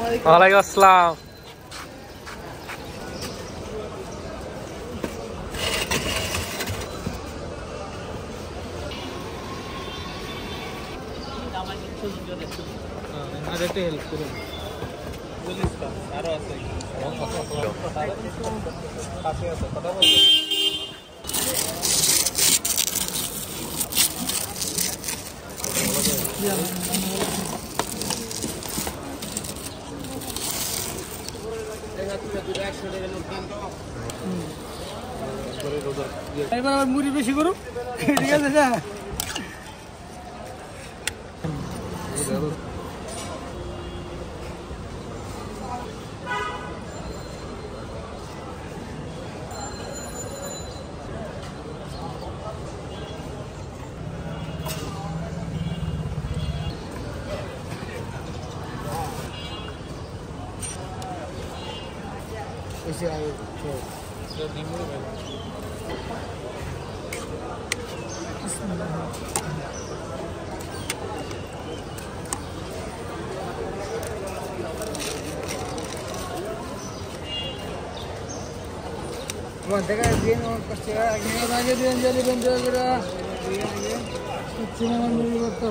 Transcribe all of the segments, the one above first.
ওয়ালাইকুম আসসালাম। হেল্প করুন আরো আছে কথা বলবো। এবার আবার মুড়ি বেশি করুক, ঠিক আছে না?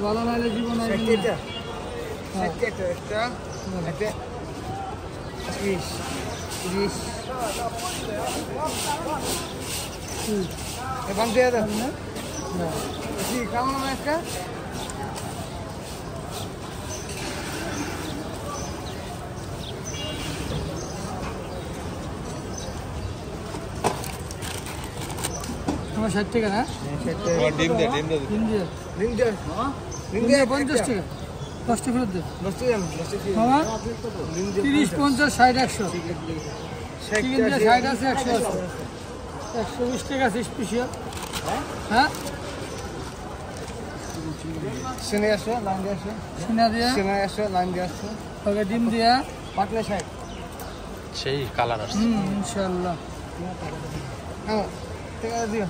ভালো নাহলে জীবন এখন দিয়ে দেন না কেমন একটা আমার 60 টাকা না? ডিম দিয়ে 50 টাকা 10 টাকা ফেরত দে। 30, 50, 60, 100 চিকেন দিয়ে 60 আছে, 100 আছে, 120 টাকা আছে স্পেশাল। হ্যাঁ সিনে আসো লাইন দিয়ে আসো সিনা দিয়ে আসো লাইন দিয়ে আসো ওকে ডিম দিয়া পাটলে সাইড সেই কালার আসছে। ইনশাআল্লাহ। হ্যাঁ ঠিক আছে দিও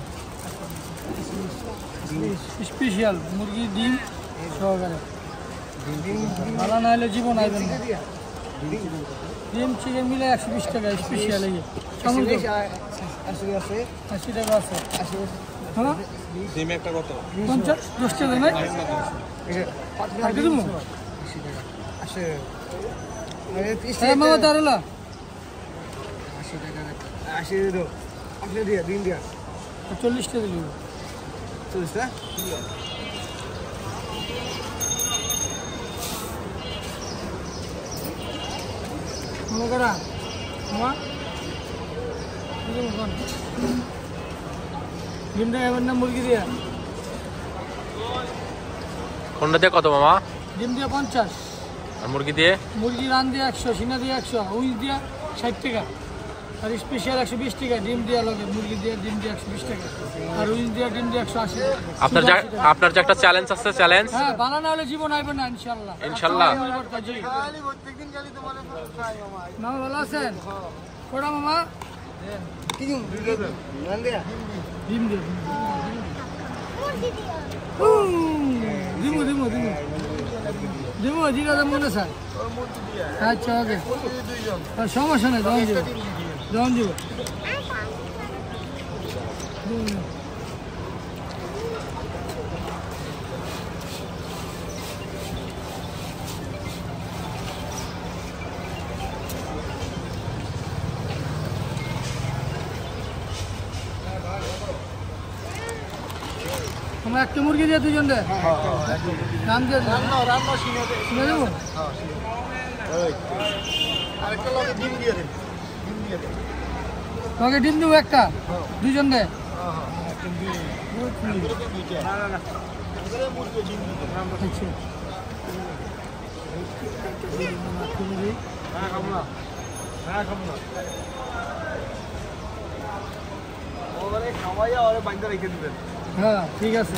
স্পেশাল মুরগি ডিম সহকারে। ভালো না হলে জীবন আইবেন না। ডিম চিকেন মিলে 120 টাকা স্পেশাল। এই 80 টাকা আছে। হ্যাঁ ডিম একটা কত? 50, 10 টাকা নাই? মামা তারলা 40 টাকা দিল। মামা মামা ডিমটা এবার না মুরগি দিয়া? কোনটা দিয়ে কত মামা? ডিম দিয়ে 50 আর মুরগি দিয়ে? মুরগি রান দিয়ে 100, সিনা দিয়ে 100, উইচ দিয়ে 60 টাকা আর স্পেশাল 120 টাকা। ডিম দিয়ে লাগে মুরগি দিয়ে ডিম দিয়ে 120 টাকা আর উইচ দিয়ে ডিম দিয়ে 180। আপনার যে একটা চ্যালেঞ্জ আছে, চ্যালেঞ্জ। হ্যাঁ ভালো না হলে জীবন আইবে না ইনশাআল্লাহ। ইনশাআল্লাহ। মামা ভালো আছেন? কোড়া মামা ডিম দিয়ে দিমু দিমু দিমু দিমু জিরা দাম মনে স্যার। আচ্ছা ওকে সমস্যা নেই, দম দিব দম দিব। আমার একটা মুরগি দিয়ে দুজন দে নাম দিয়ে শুনে দেবো। তোমাকে ডিম দেবো একটা, দুজন দে। হ্যাঁ ঠিক আছে।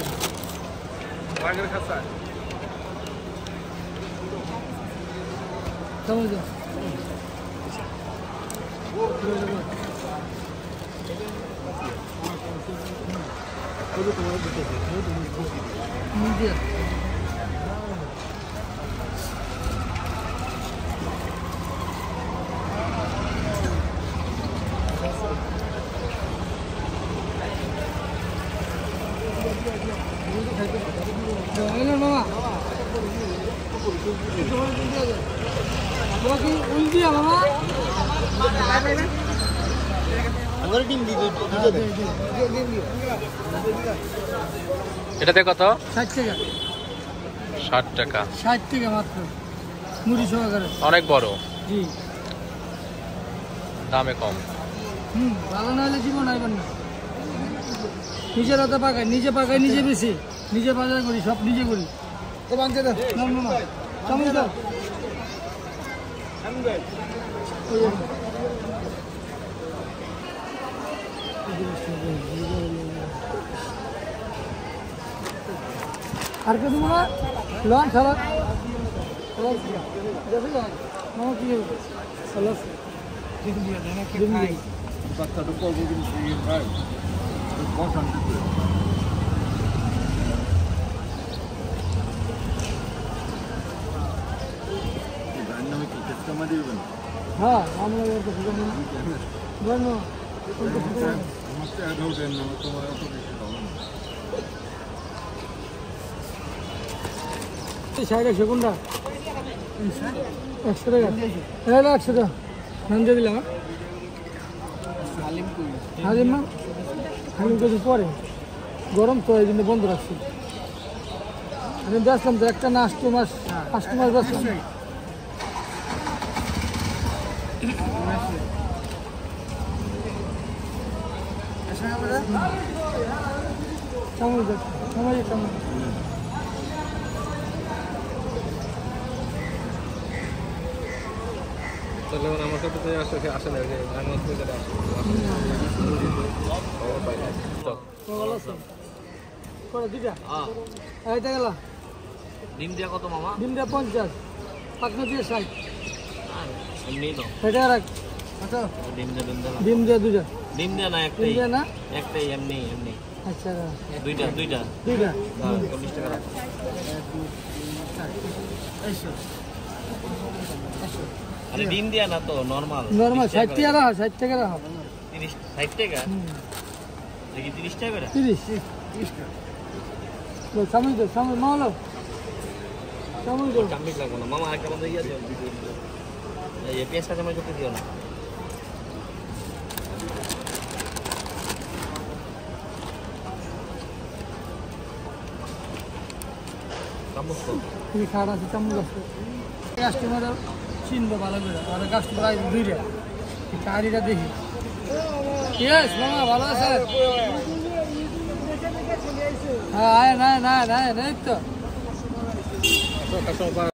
মিডিয়া তোরা কি উল্টি মামা এটাতে কত? 60 টাকা 60 টাকা। 60 টাকা মাত্র মুড়ি সহকারে। অনেক বড়, জি দামে কম। ভালো না হলে জীবন আইবেন না। নিজের হাতে পাকাই, নিজে পাকাই, নিজে বেশি, নিজে বাজার করি, সব নিজে করি। তো বানতে দাও না না না চামচ দাও। ওই যে। আর কে দেবো না লন ছাড়া মামা কি হলো হ্যাঁ আমরা সাইড কোনটা 100 টাকা 100 টাকা নাম দিয়ে দিলাম। হালিম না হালিম কিছু পরে গরম তো এই জন্য বন্ধ রাখছি। আমি বেচলাম তো একটা না 8 মাস বেচলাম। সময় আমার সাথে আসে না, ডিম দিয়া কত মামা? ডিম দিয়ে 50, পাকনা দিয়ে 60। এমনি তো সেটা রাখ। ডিম দিয়ে দুটা। ডিম দিয়া না, ডিম দিয়ে না একটাই এমনি এমনি। আচ্ছা দুইটা দুইটা 40 টাকা। আরে ডিম দিয়া না তো, নরমাল 60 টাকা রাখ, 60 টাকা রাখ। 60 টাকা দেখি 30 টাকা করে। 30 তো সামনে তো সামনে মালো সামনে তো চামড়ি লাগবে না মামা, একটা বন্ধ ইয়া দিও, এই পেঁয়াজ কাঁচা মরিচ করতে দিও না। চামচ তো তুমি খাড়া আছে চামচ আছে। কাস্টমার চিনবো ভালো করে, আর কাস্টমার আই দুইটা চারিটা দেখি। ইয়েস মামা ভালো আছে? হ্যাঁ না না না না তো